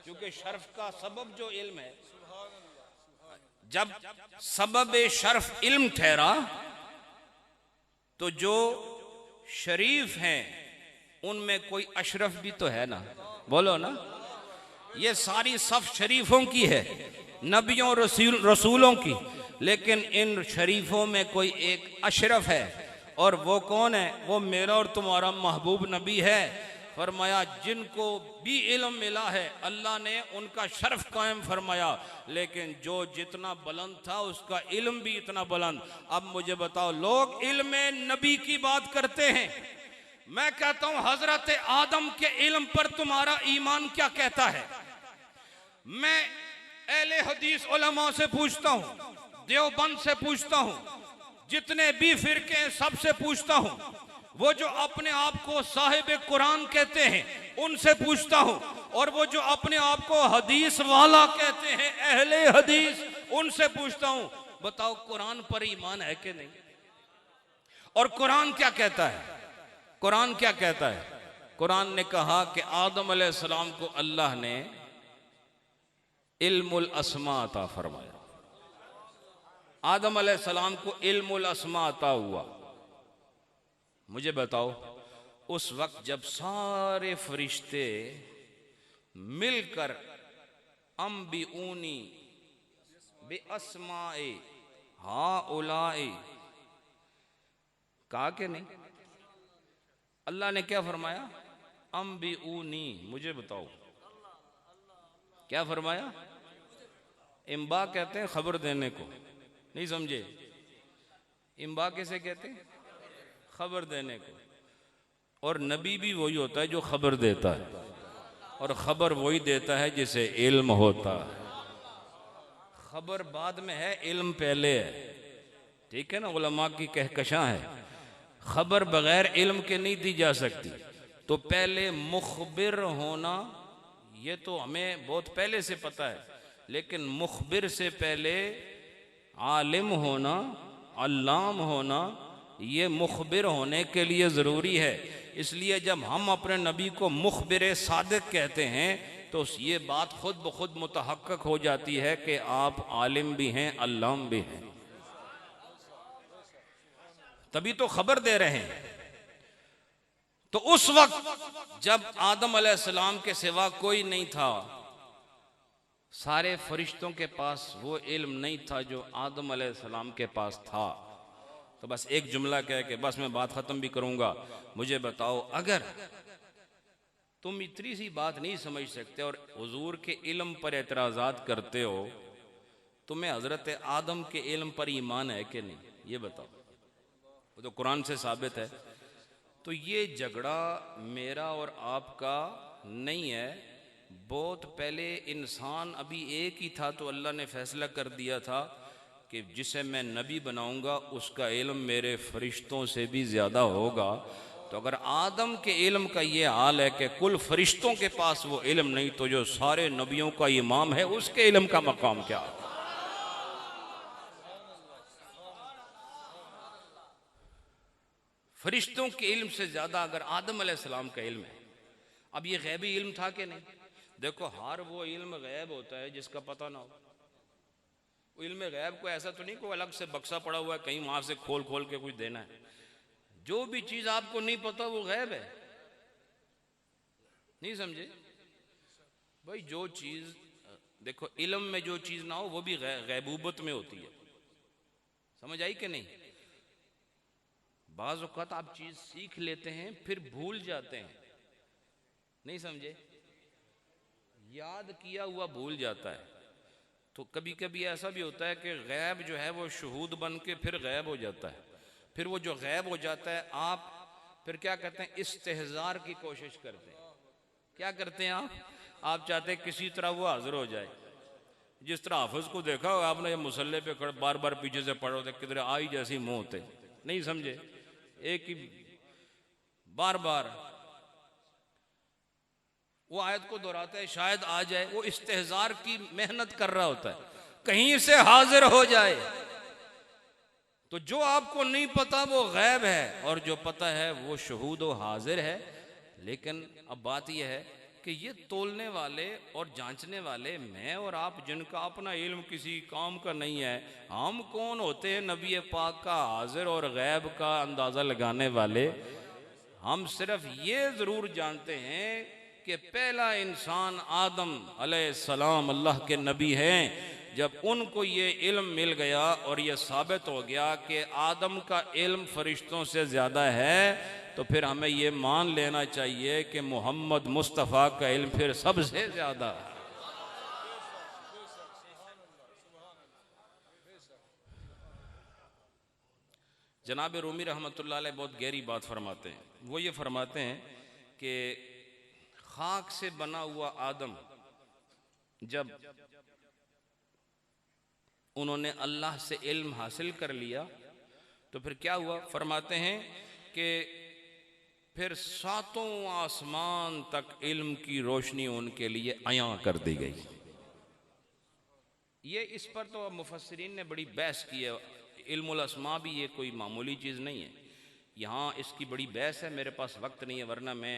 क्योंकि शर्फ का सबब जो इल्म है। जब सबब शर्फ इल्म ठहरा तो जो शरीफ हैं उनमें कोई अशरफ भी तो है ना, बोलो ना। ये सारी सफ शरीफों की है, नबियों रसूलों की, लेकिन इन शरीफों में कोई एक अशरफ है, और वो कौन है? वो मेरा और तुम्हारा महबूब नबी है। फरमाया जिनको भी इल्म मिला है अल्लाह ने उनका शर्फ कायम फरमाया, लेकिन जो जितना बुलंद था उसका इल्म भी इतना बुलंद। अब मुझे बताओ, लोग इल्म नबी की बात करते हैं, मैं कहता हूं हजरत आदम के इल्म पर तुम्हारा ईमान क्या कहता है? मैं अहले हदीस उलमा से पूछता हूं, देवबंद से पूछता हूं, जितने भी फिरके हैं सबसे पूछता हूं, वो जो अपने आप को साहिब कुरान कहते हैं उनसे पूछता हूं, और वो जो अपने आप को हदीस वाला कहते हैं, अहले हदीस, उनसे पूछता हूं, बताओ कुरान पर ईमान है कि नहीं? और कुरान क्या कहता है? कुरान क्या कहता है? कुरान ने कहा कि आदम अलैहिस्सलाम को अल्लाह ने इल्मुल अस्मा अता फरमाया। आदम अलैहिस्सलाम को इल्मुल अस्मा अता हुआ। मुझे बताओ, उस वक्त जब सारे फरिश्ते मिलकर अम्बिऊनी बे अस्माए हाउलाए कहा कि नहीं? अल्लाह ने क्या फरमाया? अम्बिऊनी, मुझे बताओ क्या फरमाया? इम्बा कहते हैं खबर देने को, नहीं समझे? इम्बा कैसे कहते हैं? खबर देने को। और नबी भी वही होता है जो खबर देता है, और खबर वही देता है जिसे इल्म होता है। खबर बाद में है, इल्म पहले है, ठीक है ना? उलमा की कहकशां है, खबर बगैर इल्म के नहीं दी जा सकती। तो पहले मुखबिर होना, ये तो हमें बहुत पहले से पता है, लेकिन मुखबिर से पहले आलिम होना, अल्लाम होना, ये मुखबिर होने के लिए ज़रूरी है। इसलिए जब हम अपने नबी को मुखबिर सादिक कहते हैं तो ये बात खुद ब खुद मुतहक्कक हो जाती है कि आप आलिम भी हैं, अल्लाम भी हैं, तभी तो खबर दे रहे हैं। तो उस वक्त जब आदम अलैहिस्सलाम के सिवा कोई नहीं था, सारे फरिश्तों के पास वो इल्म नहीं था जो आदम अलैहिस्सलाम के पास था। तो बस एक जुमला कह के बस मैं बात खत्म भी करूंगा। मुझे बताओ, अगर तुम इतनी सी बात नहीं समझ सकते और हुजूर के इल्म पर एतराज़ात करते हो। तुम्हें हज़रत आदम के इल्म पर ईमान है कि नहीं, ये बताओ। वो तो कुरान से साबित है। तो ये झगड़ा मेरा और आपका नहीं है। बहुत पहले इंसान अभी एक ही था, तो अल्लाह ने फैसला कर दिया था कि जिसे मैं नबी बनाऊंगा उसका इल्म मेरे फरिश्तों से भी ज़्यादा होगा। तो अगर आदम के इल्म का ये हाल है कि कुल फरिश्तों के पास वो इल्म नहीं, तो जो सारे नबियों का इमाम है उसके इल्म का मकाम क्या है? फरिश्तों के इल्म से ज़्यादा अगर आदम अलैहिस्सलाम का इल्म है। अब ये गैबी इल्म था कि नहीं? देखो, हर वो इल्म गैब होता है जिसका पता ना हो। वो इल्म गैब को ऐसा तो नहीं कोई अलग से बक्सा पड़ा हुआ है कहीं वहां से खोल खोल के कुछ देना है। जो भी चीज़ आपको नहीं पता वो गैब है। नहीं समझे भाई? जो चीज़ देखो, इल्म में जो चीज़ ना हो वो भी गैबूबत में होती है। समझ आई कि नहीं? बाज़ औक़ात आप चीज़ सीख लेते हैं फिर भूल जाते हैं। नहीं समझे? याद किया हुआ भूल जाता है। तो कभी कभी ऐसा भी होता है कि गैब जो है वो शहूद बन के फिर गैब हो जाता है। फिर वो जो गैब हो जाता है आप फिर क्या करते हैं? इस्तेहज़ार की कोशिश करते हैं। क्या करते हैं आप चाहते हैं किसी तरह वो हाजिर हो जाए। जिस तरह हाफिज को देखा हो आपने, ये मुसल्ले पे खड़े बार बार पीछे से पढ़ होते, किधर आई जैसी मुंह होते। नहीं समझे? एक ही बार बार वो आयत को दोहराता है, शायद आ जाए। वो इस्तेहज़ार की मेहनत कर रहा होता है कहीं से हाजिर हो जाए। तो जो आपको नहीं पता वो गैब है और जो पता है वो शहूद व हाजिर है। लेकिन अब बात यह है कि ये तोलने वाले और जांचने वाले मैं और आप, जिनका अपना इल्म किसी काम का नहीं है, हम कौन होते हैं नबी पाक का हाजिर और गैब का अंदाज़ा लगाने वाले? हम सिर्फ ये ज़रूर जानते हैं कि पहला इंसान आदम अलैहिस्सलाम अल्लाह के नबी हैं। जब उनको ये इल्म मिल गया और ये साबित हो गया कि आदम का इल्म फरिश्तों से ज़्यादा है, तो फिर हमें ये मान लेना चाहिए कि मोहम्मद मुस्तफ़ा का इल्म फिर सबसे ज़्यादा है। जनाब रूमी रहमतुल्लाह अलैह बहुत गहरी बात फरमाते हैं। वो ये फरमाते हैं कि खाक से बना हुआ आदम जब उन्होंने अल्लाह से इल्म हासिल कर लिया तो फिर क्या हुआ? फरमाते हैं कि फिर सातों आसमान तक इल्म की रोशनी उनके लिए अयां कर दी गई। ये इस पर तो मुफस्सिरीन ने बड़ी बहस की है। इल्मुल अस्मा भी ये कोई मामूली चीज़ नहीं है। यहाँ इसकी बड़ी बहस है, मेरे पास वक्त नहीं है, वरना मैं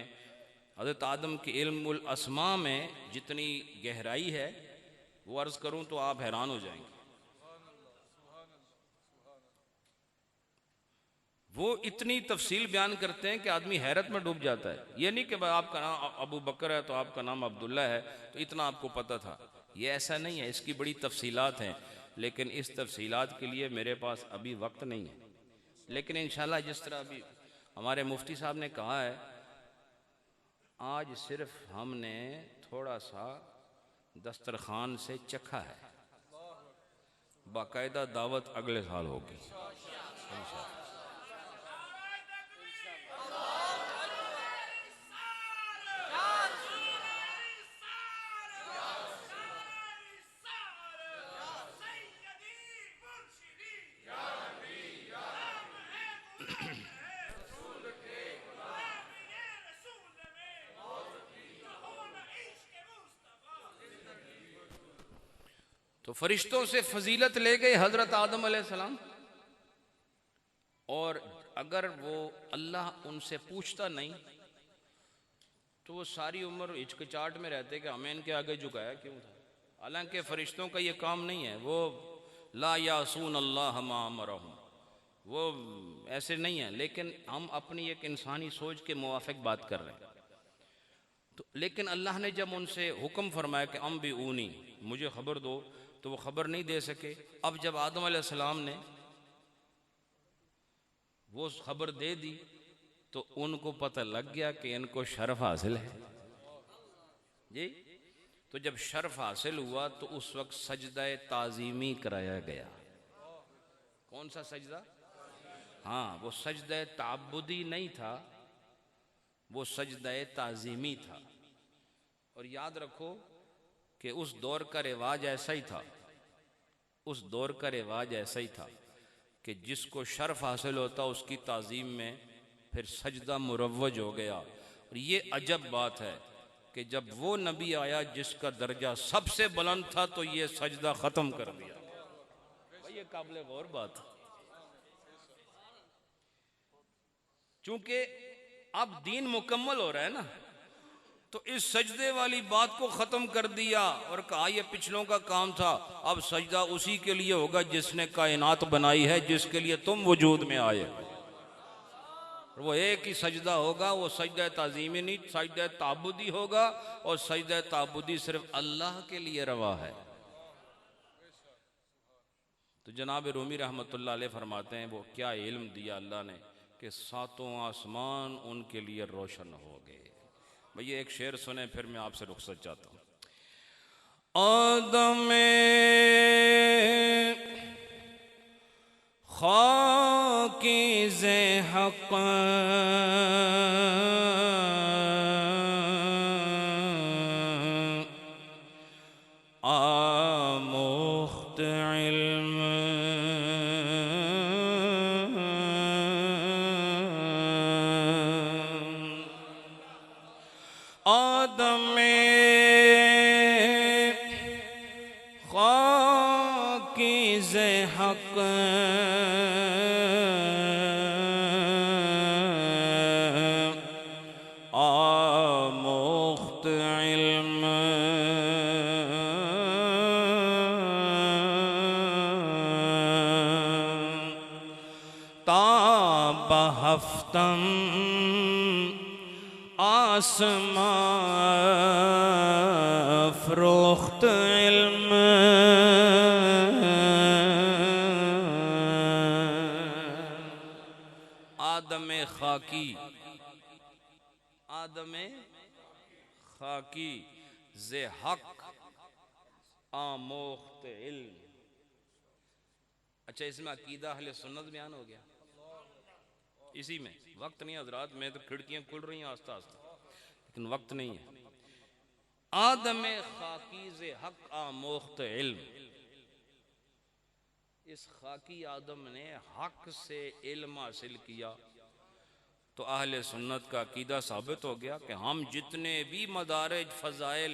हज़रत आदम के इल्मुल अस्मा में जितनी गहराई है वो अर्ज़ करूँ तो आप हैरान हो जाएंगे। वो इतनी तफसील बयान करते हैं कि आदमी हैरत में डूब जाता है। ये नहीं कि आपका नाम अबू बकर है तो आपका नाम अब्दुल्ला है तो इतना आपको पता था, ये ऐसा नहीं है। इसकी बड़ी तफसीलात हैं, लेकिन इस तफसीलात के लिए मेरे पास अभी वक्त नहीं है। लेकिन इंशाल्लाह जिस तरह अभी हमारे मुफ्ती साहब ने कहा है, आज सिर्फ हमने थोड़ा सा दस्तरखान से चखा है, बाकायदा दावत अगले साल होगी इंशाल्लाह। तो फरिश्तों से फजीलत ले गए हजरत आदम अलैहिस्सलाम, और अगर वो अल्लाह उनसे पूछता नहीं तो वो सारी उम्र हिचकिचाहट में रहते कि हमें इनके आगे झुकाया क्यों था। हालांकि फरिश्तों का ये काम नहीं है, वो ला यासून अल्लाह मा अमरहुम, वो ऐसे नहीं है। लेकिन हम अपनी एक इंसानी सोच के मुवाफिक बात कर रहे हैं। तो लेकिन अल्लाह ने जब उनसे हुक्म फरमाया कि अम भी ऊनी, मुझे खबर दो, तो वो खबर नहीं दे सके। अब जब आदम अलैहिस्सलाम ने वो खबर दे दी तो उनको पता लग गया कि इनको शर्फ हासिल है। जी। तो जब शर्फ हासिल हुआ तो उस वक्त सजदा ताजीमी कराया गया। कौन सा सजदा? हाँ, वो सजदा ताबुदी नहीं था, वो सजदा ताजीमी था। और याद रखो कि उस दौर का रिवाज ऐसा ही था, उस दौर का रिवाज ऐसा ही था कि जिसको शर्फ हासिल होता उसकी ताज़ीम में फिर सजदा मुरव्वज हो गया। और ये अजब बात है कि जब वो नबी आया जिसका दर्जा सबसे बुलंद था तो ये सजदा ख़त्म कर दिया। भाई ये काबिल गौर बात। चूंकि अब दीन मुकम्मल हो रहा है ना, तो इस सजदे वाली बात को ख़त्म कर दिया और कहा यह पिछलों का काम था। अब सजदा उसी के लिए होगा जिसने कायनात बनाई है, जिसके लिए तुम वजूद में आए। वो एक ही सजदा होगा, वो सजदा ताज़ीमी नहीं, सजदा ताबुदी होगा। और सजदा ताबुदी सिर्फ अल्लाह के लिए रवा है। तो जनाब रूमी रहमतुल्लाह अलैह फरमाते हैं वो क्या इल्म दिया अल्लाह ने कि सातों आसमान उनके लिए रोशन हो गए। भैया एक शेर सुने फिर मैं आपसे रुखसत चाहता हूँ। आदम खाकीज़े हक़ आमुख्त इल्म आदम खाकीज़े हक़ आमुख्त इल्म ताब हफ्तम आसमां फ़रोख्त इल्म आदम खाकी, आदम खाकी ज़े हक़ आमोख्त इल्म। अच्छा, इसमें अकीदा अहले सुन्नत बयान हो गया। इसी में वक्त नहीं हजरात, में तो खिड़कियां खुल रही हैं आस्ता आस्ता, लेकिन वक्त नहीं है। आदम खाकीज़ हक़ आमोख्त इल्म, इस खाकी आदम ने हक से इल्म हासिल किया। तो अहले सुन्नत का अकीदा साबित हो गया कि हम जितने भी मदारिज फ़ज़ाइल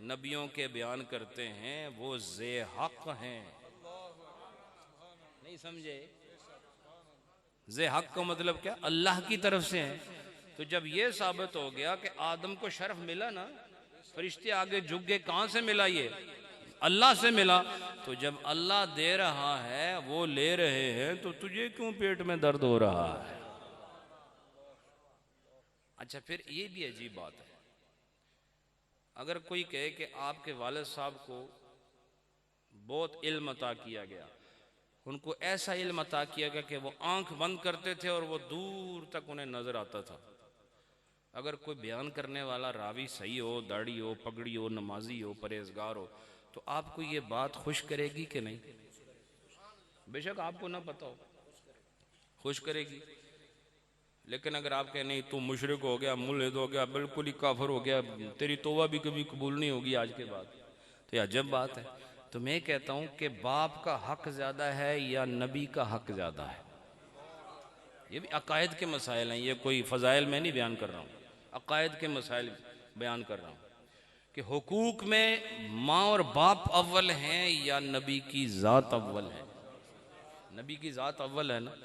नबियों के बयान करते हैं वो ज़े हक़ हैं। नहीं समझे? ज़े हक़ का मतलब क्या? अल्लाह की तरफ से है। तो जब ये साबित हो गया कि आदम को शर्फ मिला ना, फरिश्ते आगे झुक गए, कहाँ से मिला? ये अल्लाह से मिला। तो जब अल्लाह दे रहा है, वो ले रहे हैं, तो तुझे क्यों पेट में दर्द हो रहा है? अच्छा, फिर ये भी अजीब बात है, अगर कोई कहे कि आपके वालिद साहब को बहुत इल्म अता किया गया, उनको ऐसा इल्म अता किया गया कि वो आंख बंद करते थे और वो दूर तक उन्हें नजर आता था। अगर कोई बयान करने वाला रावी सही हो, दाढ़ी हो, पगड़ी हो, नमाजी हो, परहेजगार हो, तो आपको ये बात खुश करेगी कि नहीं? बेशक आपको ना पता हो, खुश करेगी। लेकिन अगर आप कहें नहीं तू मुशरिक हो गया, मुल्हिद हो गया, बिल्कुल ही काफिर हो गया, तेरी तौबा भी कभी कबूल नहीं होगी आज के बाद, तो ये अजब बात है। तो मैं कहता हूं कि बाप का हक ज़्यादा है या नबी का हक ज़्यादा है? ये भी अकायद के मसाइल हैं, ये कोई फ़ज़ाइल में नहीं बयान कर रहा हूँ, अकायद के मसाइल बयान कर रहा हूँ कि हुकूक में माँ और बाप अव्वल हैं या नबी की ज़ात अव्वल है? नबी की ज़ात अव्वल है ना।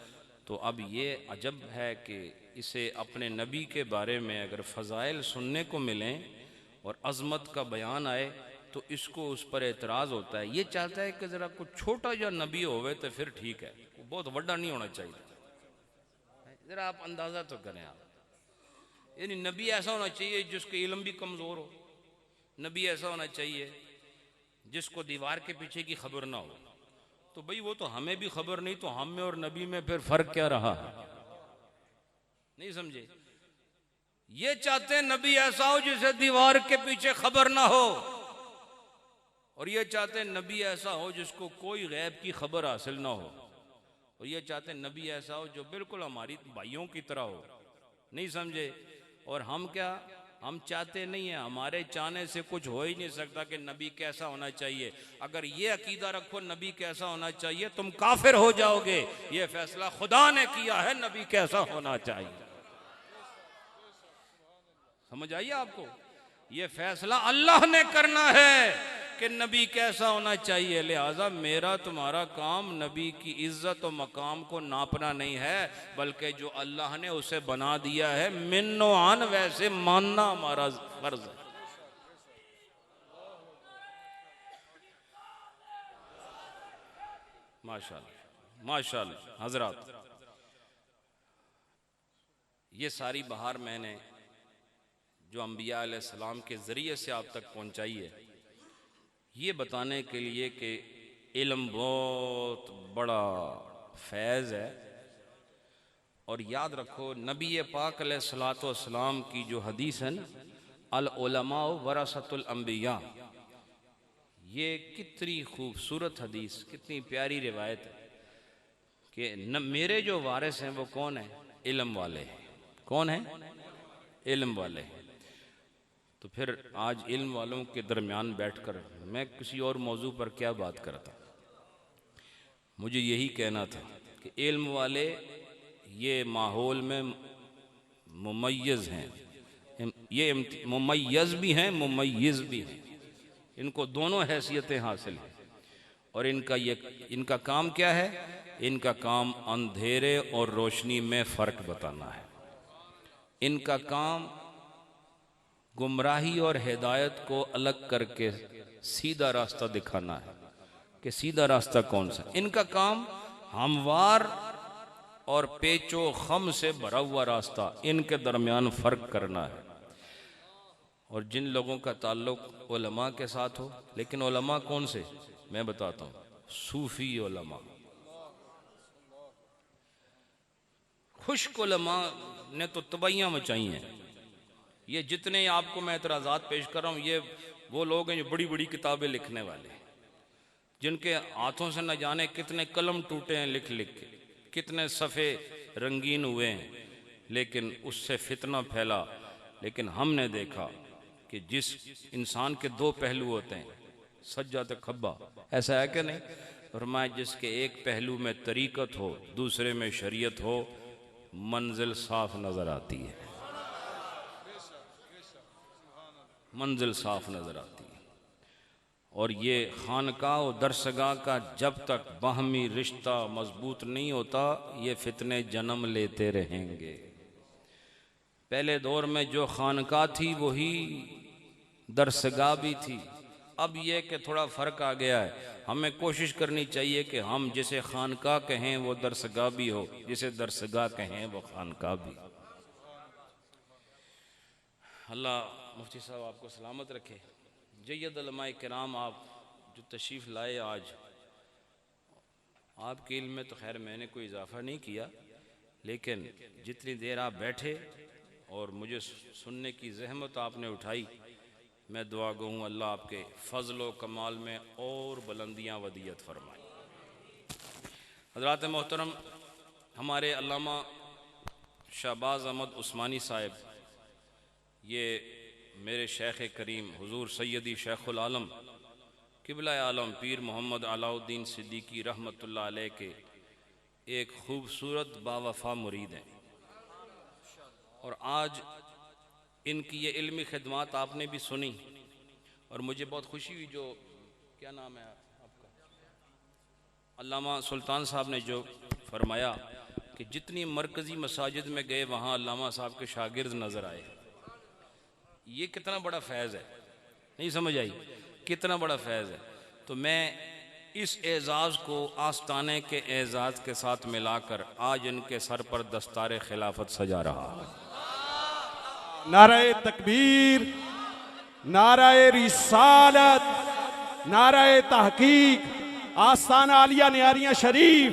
तो अब ये अजब है कि इसे अपने नबी के बारे में अगर फ़ज़ाइल सुनने को मिलें और अज़मत का बयान आए तो इसको उस पर एतराज़ होता है। ये चाहता है कि ज़रा कुछ छोटा जो नबी होवे तो फिर ठीक है, वो बहुत बड़ा नहीं होना चाहिए। ज़रा आप अंदाज़ा तो करें आप, यानी नबी ऐसा होना चाहिए जिसके इल्म भी कमज़ोर हो, नबी ऐसा होना चाहिए जिसको दीवार के पीछे की खबर ना हो। तो भाई वो तो हमें भी खबर नहीं, तो हम में और नबी में फिर फ़र्क क्या रहा? नहीं समझे? ये चाहते हैं नबी ऐसा हो जिसे दीवार के पीछे खबर ना हो, और ये चाहते हैं नबी ऐसा हो जिसको कोई गैब की खबर हासिल ना हो, और ये चाहते हैं नबी ऐसा हो जो बिल्कुल हमारी भाइयों की तरह हो। नहीं समझे? और हम क्या, हम चाहते नहीं है, हमारे चाहने से कुछ हो ही नहीं सकता कि नबी कैसा होना चाहिए। अगर ये अकीदा रखो नबी कैसा होना चाहिए, तुम काफिर हो जाओगे। ये फैसला खुदा ने किया है, नबी कैसा होना चाहिए। समझ आइए आपको? ये फैसला अल्लाह ने करना है कि नबी कैसा होना चाहिए। लिहाजा मेरा तुम्हारा काम नबी की इज्जत और मकाम को नापना नहीं है, बल्कि जो अल्लाह ने उसे बना दिया है मिन्नो आन वैसे मानना हमारा फर्ज है। माशाअल्लाह माशाअल्लाह। हजरत, ये सारी बहार मैंने जो अंबिया अलैहिस्सलाम के ज़रिए से आप तक पहुंचाई है, ये बताने के लिए कि इल्म बहुत बड़ा फैज़ है। और याद रखो नबी पाक अलैहिस्सलातु वस्सलाम की जो हदीस है ना, अल उलमा वरसतुल अंबिया, ये कितनी खूबसूरत हदीस, कितनी प्यारी रिवायत है कि न मेरे जो वारिस हैं वो कौन है? इल्म वाले हैं। कौन है? इल्म वाले हैं। तो फिर आज इल्म वालों के दरमियान बैठकर मैं किसी और मौजू पर क्या बात करता। मुझे यही कहना था कि इल्म वाले ये माहौल में मुमय्यज़ हैं, ये मुमय्यज़ भी हैं, मुमय्यज़ भी हैं। इनको दोनों हैसियतें हासिल हैं। और इनका काम क्या है? इनका काम अंधेरे और रोशनी में फ़र्क बताना है। इनका काम गुमराही और हिदायत को अलग करके सीधा रास्ता दिखाना है कि सीधा रास्ता कौन सा। इनका काम हमवार और पेचो खम से भरा हुआ रास्ता, इनके दरमियान फ़र्क करना है। और जिन लोगों का ताल्लुक उलमा के साथ हो, लेकिन उलमा कौन से? मैं बताता हूँ, सूफ़ी उलमा। खुश्क उलमा ने तो तबाहियाँ मचाई हैं। ये जितने आपको मैं एतराज़ात पेश कर रहा हूँ, ये वो लोग हैं जो बड़ी बड़ी किताबें लिखने वाले, जिनके हाथों से न जाने कितने कलम टूटे हैं लिख लिख के, कितने सफ़े रंगीन हुए हैं, लेकिन उससे फितना फैला। लेकिन हमने देखा कि जिस इंसान के दो पहलू होते हैं, सज्जा तो खब्बा, ऐसा है कि नहीं? फरमाया जिसके एक पहलू में तरीक़त हो, दूसरे में शरीयत हो, मंजिल साफ नज़र आती है। मंजिल साफ नज़र आती है। और ये खानका और दरसगाह का जब तक बाहमी रिश्ता मजबूत नहीं होता, ये फितने जन्म लेते रहेंगे। पहले दौर में जो खानका थी वही दरसगाह भी थी। अब ये कि थोड़ा फ़र्क आ गया है। हमें कोशिश करनी चाहिए कि हम जिसे खानका कहें वो दरसगाह भी हो, जिसे दरसगाह कहें वो खानका भी। अल्लाह मुफ्ती साहब आपको सलामत रखे। जय्यद उलमाए किराम, आप जो तशरीफ़ लाए आज, आपके इल्म में तो खैर मैंने कोई इजाफ़ा नहीं किया, लेकिन जितनी देर आप बैठे और मुझे सुनने की ज़हमत आपने उठाई, मैं दुआ गो हूँ अल्लाह आपके फ़ज़ल व कमाल में और बुलंदियाँ वदियत फरमाए। हज़रात मोहतरम, हमारे अल्लामा शहबाज अहमद उस्मानी साहिब, ये मेरे शेख़ करीम हुज़ूर सैयदी शेख़ुल आलम क़िबला आलम पीर मोहम्मद अलाउद्दीन सिद्दीकी रहमतुल्लाह अलैह के एक खूबसूरत बावफ़ा मुरीद हैं। और आज इनकी ये इल्मी खिदमत आपने भी सुनी और मुझे बहुत खुशी हुई। जो क्या नाम है आपका? अल्लामा सुल्तान साहब ने जो फरमाया कि जितनी मरकज़ी मसाजिद में गए वहाँ अल्लामा साहब के शागिर्द नज़र आए। ये कितना बड़ा फैज़ है, नहीं समझ आई? कितना बड़ा फैज़ है। तो मैं इस एज़ाज़ को आस्ताने के एज़ाज़ के साथ मिलाकर आज इनके सर पर दस्तार खिलाफत सजा रहा हूँ। नाराए तकबीर, नाराए रिसालत, नाराए तहकीक, आस्ताना आलिया नियारियां शरीफ,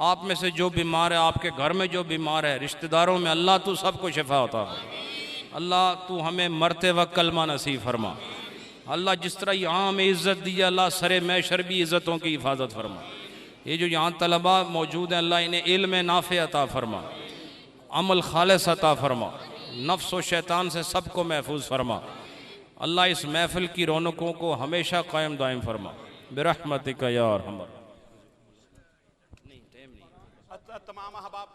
आप में से जो बीमार है, आपके घर में जो बीमार है, रिश्तेदारों में, अल्लाह तू सबको शिफा होता है। अल्लाह तू हमें मरते वक्त कलमा नसीब फरमा। अल्लाह जिस तरह यहाँ हमें इज़्ज़त दी है, अल्लाह सरे मैशर भी इज़्ज़तों की हिफाजत फरमा। ये जो यहाँ तलबा मौजूद हैं, अल्लाह इन्हें इल्म नाफ़े अता फरमा, अमल खालिस अता फरमा, नफ्स व शैतान से सबको महफूज फरमा। अल्लाह इस महफिल की रौनकों को हमेशा कायम दायम फरमा, बिरहमतिका या अरहमर। तमाम अहबाब